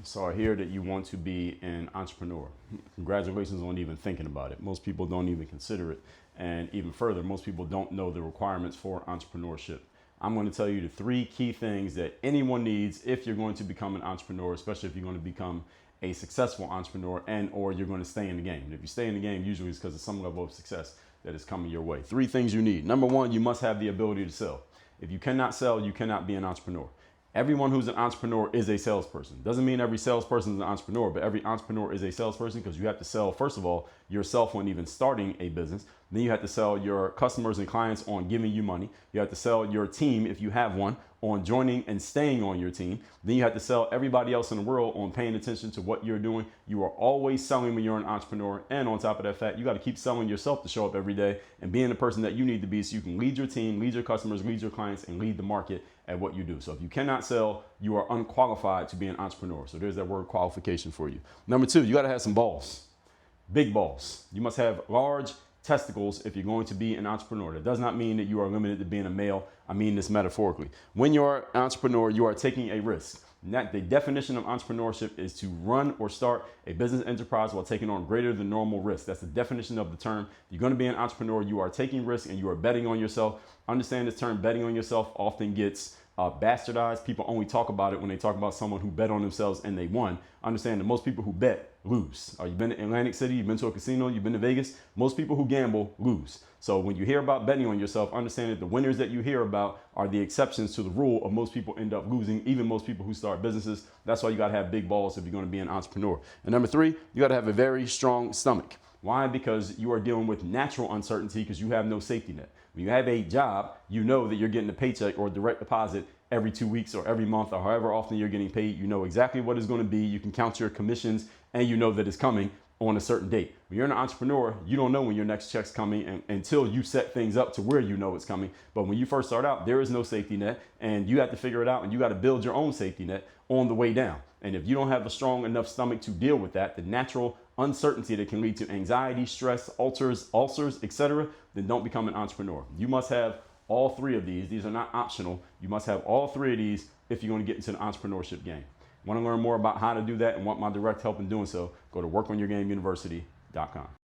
So I hear that you want to be an entrepreneur. Congratulations on even thinking about it. Most people don't even consider it. And even further, most people don't know the requirements for entrepreneurship. I'm going to tell you the 3 key things that anyone needs if you're going to become an entrepreneur, especially if you're going to become a successful entrepreneur or you're going to stay in the game. And if you stay in the game, usually it's because of some level of success that is coming your way. 3 things you need. Number 1, you must have the ability to sell. If you cannot sell, you cannot be an entrepreneur. Everyone who's an entrepreneur is a salesperson. Doesn't mean every salesperson is an entrepreneur, but every entrepreneur is a salesperson because you have to sell, first of all, yourself when even starting a business. Then you have to sell your customers and clients on giving you money. You have to sell your team, if you have one, on joining and staying on your team. Then you have to sell everybody else in the world on paying attention to what you're doing. You are always selling when you're an entrepreneur. And on top of that fact, you got to keep selling yourself to show up every day and being the person that you need to be so you can lead your team, lead your customers, lead your clients, and lead the market at what you do. So if you cannot sell, you are unqualified to be an entrepreneur. So there's that word qualification for you. Number 2, you got to have some balls, big balls. You must have large testicles if you're going to be an entrepreneur. That does not mean that you are limited to being a male. I mean this metaphorically. When you're an entrepreneur, you are taking a risk. The definition of entrepreneurship is to run or start a business enterprise while taking on greater than normal risk. That's the definition of the term. You're going to be an entrepreneur. You are taking risks and you are betting on yourself. Understand this term, betting on yourself, often gets bastardized. People only talk about it when they talk about someone who bet on themselves and they won. Understand that most people who bet lose. You've been to Atlantic City, you've been to a casino, you've been to Vegas. Most people who gamble lose. So when you hear about betting on yourself, understand that the winners that you hear about are the exceptions to the rule of most people end up losing, even most people who start businesses. That's why you got to have big balls if you're going to be an entrepreneur. And number 3, you got to have a very strong stomach. Why? Because you are dealing with natural uncertainty because you have no safety net. When you have a job, you know that you're getting a paycheck or a direct deposit every 2 weeks or every month or however often you're getting paid. You know exactly what it's going to be. You can count your commissions and you know that it's coming on a certain date. When you're an entrepreneur, you don't know when your next check's coming until you set things up to where you know it's coming. But when you first start out, there is no safety net and you have to figure it out and you got to build your own safety net on the way down. And if you don't have a strong enough stomach to deal with that, the natural uncertainty that can lead to anxiety, stress, ulcers, etc., then don't become an entrepreneur. You must have all 3 of these. These are not optional. You must have all 3 of these if you're going to get into the entrepreneurship game. Want to learn more about how to do that and want my direct help in doing so? Go to workonyourgameuniversity.com.